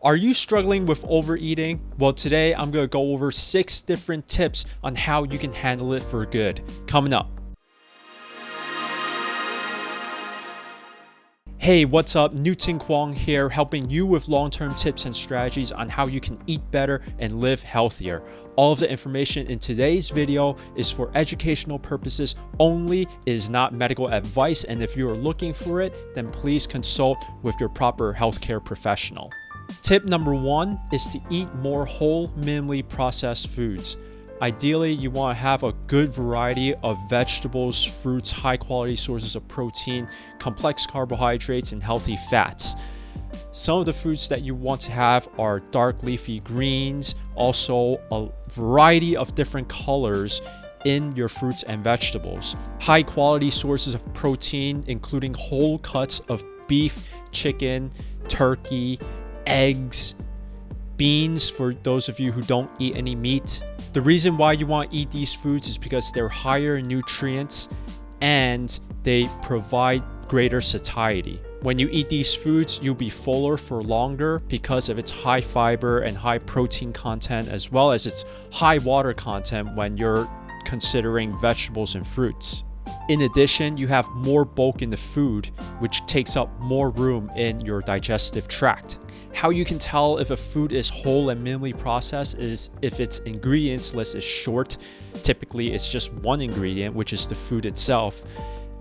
Are you struggling with overeating? Well, today I'm going to go over 6 different tips on how you can handle it for good. Coming up. Hey, what's up? Newton Kwong here, helping you with long-term tips and strategies on how you can eat better and live healthier. All of the information in today's video is for educational purposes only. It is not medical advice, and if you are looking for it, then please consult with your proper healthcare professional. Tip number 1 is to eat more whole, minimally processed foods. Ideally, you want to have a good variety of vegetables, fruits, high-quality sources of protein, complex carbohydrates, and healthy fats. Some of the foods that you want to have are dark leafy greens, also a variety of different colors in your fruits and vegetables. High-quality sources of protein, including whole cuts of beef, chicken, turkey, eggs, beans for those of you who don't eat any meat. The reason why you want to eat these foods is because they're higher in nutrients and they provide greater satiety. When you eat these foods, you'll be fuller for longer because of its high fiber and high protein content, as well as its high water content when you're considering vegetables and fruits. In addition, you have more bulk in the food, which takes up more room in your digestive tract. How you can tell if a food is whole and minimally processed is if its ingredients list is short. Typically, it's just one ingredient, which is the food itself.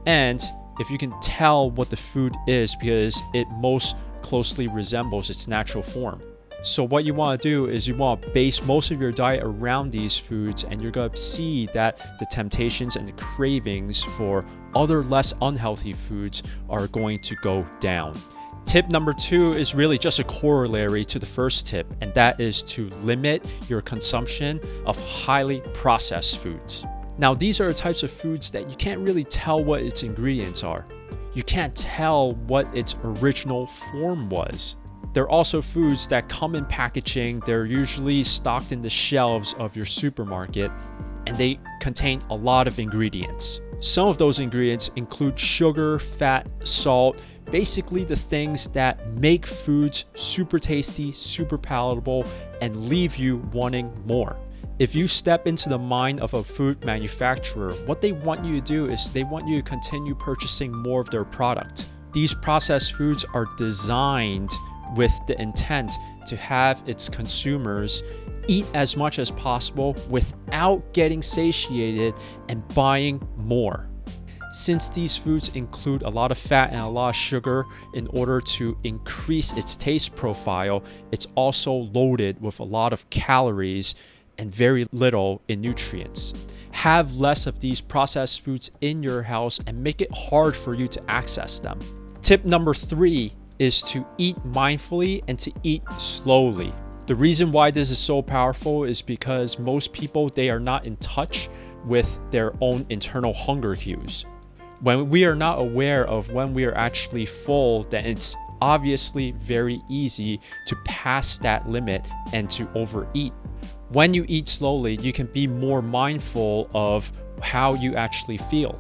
And if you can tell what the food is because it most closely resembles its natural form. So what you want to do is you want to base most of your diet around these foods, and you're going to see that the temptations and the cravings for other less unhealthy foods are going to go down. Tip number 2 is really just a corollary to the first tip, and that is to limit your consumption of highly processed foods. Now, these are the types of foods that you can't really tell what its ingredients are. You can't tell what its original form was. They're also foods that come in packaging. They're usually stocked in the shelves of your supermarket, and they contain a lot of ingredients. Some of those ingredients include sugar, fat, salt, basically the things that make foods super tasty, super palatable, and leave you wanting more. If you step into the mind of a food manufacturer, what they want you to do is they want you to continue purchasing more of their product. These processed foods are designed with the intent to have its consumers eat as much as possible without getting satiated and buying more. Since these foods include a lot of fat and a lot of sugar in order to increase its taste profile, it's also loaded with a lot of calories and very little in nutrients. Have less of these processed foods in your house and make it hard for you to access them. Tip number 3 is to eat mindfully and to eat slowly. The reason why this is so powerful is because most people, they are not in touch with their own internal hunger cues. When we are not aware of when we are actually full, then it's obviously very easy to pass that limit and to overeat. When you eat slowly, you can be more mindful of how you actually feel.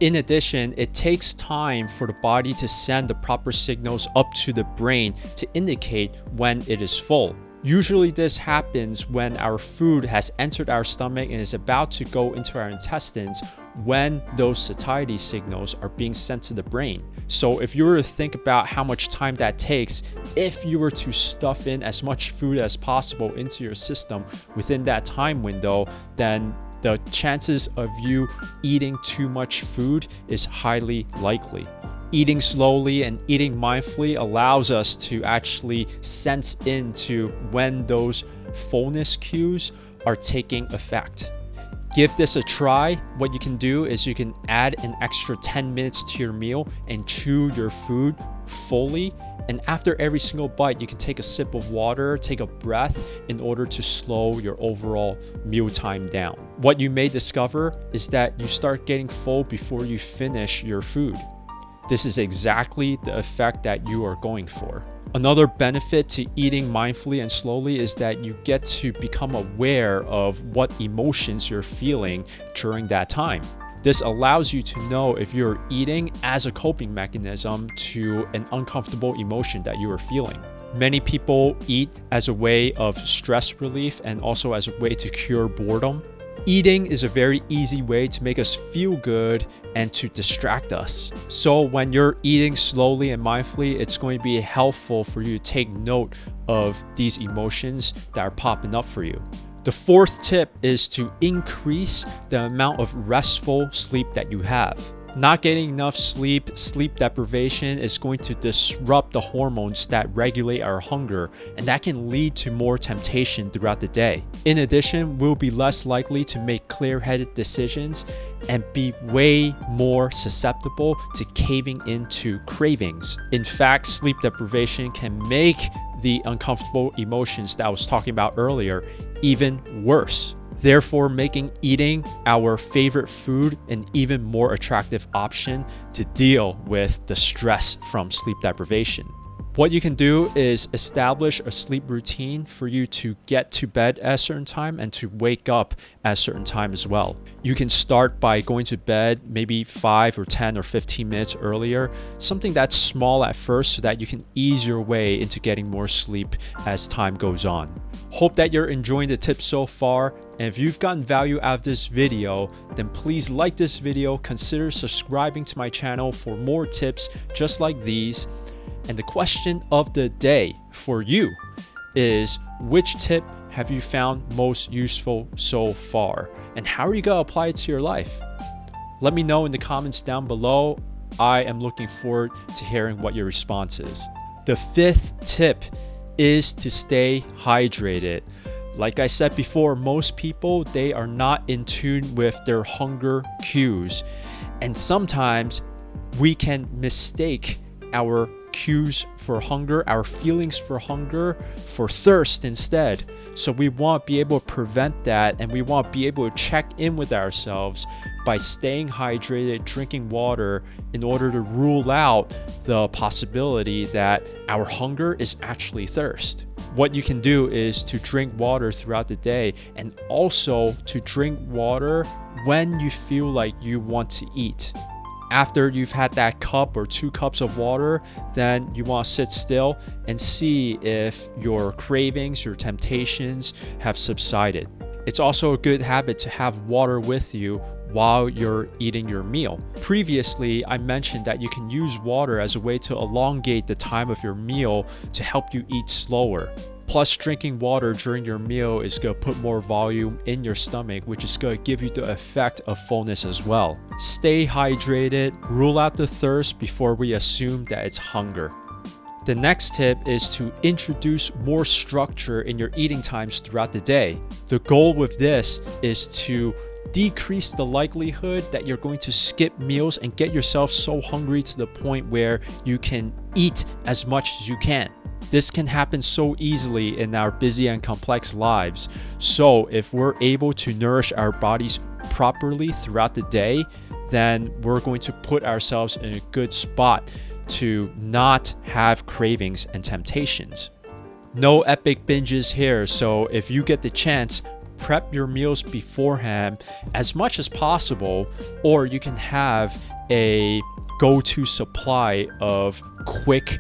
In addition, it takes time for the body to send the proper signals up to the brain to indicate when it is full. Usually this happens when our food has entered our stomach and is about to go into our intestines, when those satiety signals are being sent to the brain. So if you were to think about how much time that takes, if you were to stuff in as much food as possible into your system within that time window, then the chances of you eating too much food is highly likely. Eating slowly and eating mindfully allows us to actually sense into when those fullness cues are taking effect. Give this a try. What you can do is you can add an extra 10 minutes to your meal and chew your food fully. And after every single bite, you can take a sip of water, take a breath in order to slow your overall meal time down. What you may discover is that you start getting full before you finish your food. This is exactly the effect that you are going for. Another benefit to eating mindfully and slowly is that you get to become aware of what emotions you're feeling during that time. This allows you to know if you're eating as a coping mechanism to an uncomfortable emotion that you are feeling. Many people eat as a way of stress relief and also as a way to cure boredom. Eating is a very easy way to make us feel good and to distract us. So when you're eating slowly and mindfully, it's going to be helpful for you to take note of these emotions that are popping up for you. The fourth tip is to increase the amount of restful sleep that you have. Not getting enough sleep, sleep deprivation is going to disrupt the hormones that regulate our hunger, and that can lead to more temptation throughout the day. In addition, we'll be less likely to make clear-headed decisions and be way more susceptible to caving into cravings. In fact, sleep deprivation can make the uncomfortable emotions that I was talking about earlier even worse. Therefore, making eating our favorite food an even more attractive option to deal with the stress from sleep deprivation. What you can do is establish a sleep routine for you to get to bed at a certain time and to wake up at a certain time as well. You can start by going to bed maybe 5 or 10 or 15 minutes earlier, something that's small at first so that you can ease your way into getting more sleep as time goes on. Hope that you're enjoying the tips so far, and if you've gotten value out of this video, then please like this video, consider subscribing to my channel for more tips just like these. And the question of the day for you is, which tip have you found most useful so far? And how are you going to apply it to your life? Let me know in the comments down below. I am looking forward to hearing what your response is. The fifth tip is to stay hydrated. Like I said before, most people, they are not in tune with their hunger cues. And sometimes we can mistake our cues for hunger, our feelings for hunger, for thirst instead. So we want to be able to prevent that, and we want to be able to check in with ourselves by staying hydrated, drinking water, in order to rule out the possibility that our hunger is actually thirst. What you can do is to drink water throughout the day, and also to drink water when you feel like you want to eat. After you've had that cup or 2 cups of water, then you want to sit still and see if your cravings, your temptations have subsided. It's also a good habit to have water with you while you're eating your meal. Previously, I mentioned that you can use water as a way to elongate the time of your meal to help you eat slower. Plus, drinking water during your meal is going to put more volume in your stomach, which is going to give you the effect of fullness as well. Stay hydrated, rule out the thirst before we assume that it's hunger. The next tip is to introduce more structure in your eating times throughout the day. The goal with this is to decrease the likelihood that you're going to skip meals and get yourself so hungry to the point where you can eat as much as you can. This can happen so easily in our busy and complex lives. So if we're able to nourish our bodies properly throughout the day, then we're going to put ourselves in a good spot to not have cravings and temptations. No epic binges here, so if you get the chance, prep your meals beforehand as much as possible, or you can have a go-to supply of quick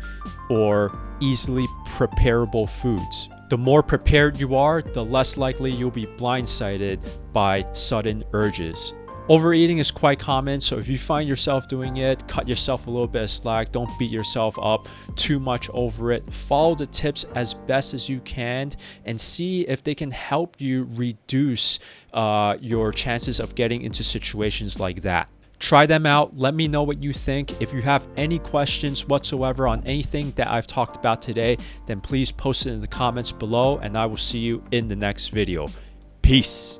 or easily preparable foods. The more prepared you are, the less likely you'll be blindsided by sudden urges. Overeating is quite common, so if you find yourself doing it, cut yourself a little bit of slack. Don't beat yourself up too much over it. Follow the tips as best as you can and see if they can help you reduce your chances of getting into situations like that. Try them out. Let me know what you think. If you have any questions whatsoever on anything that I've talked about today, then please post it in the comments below, and I will see you in the next video. Peace.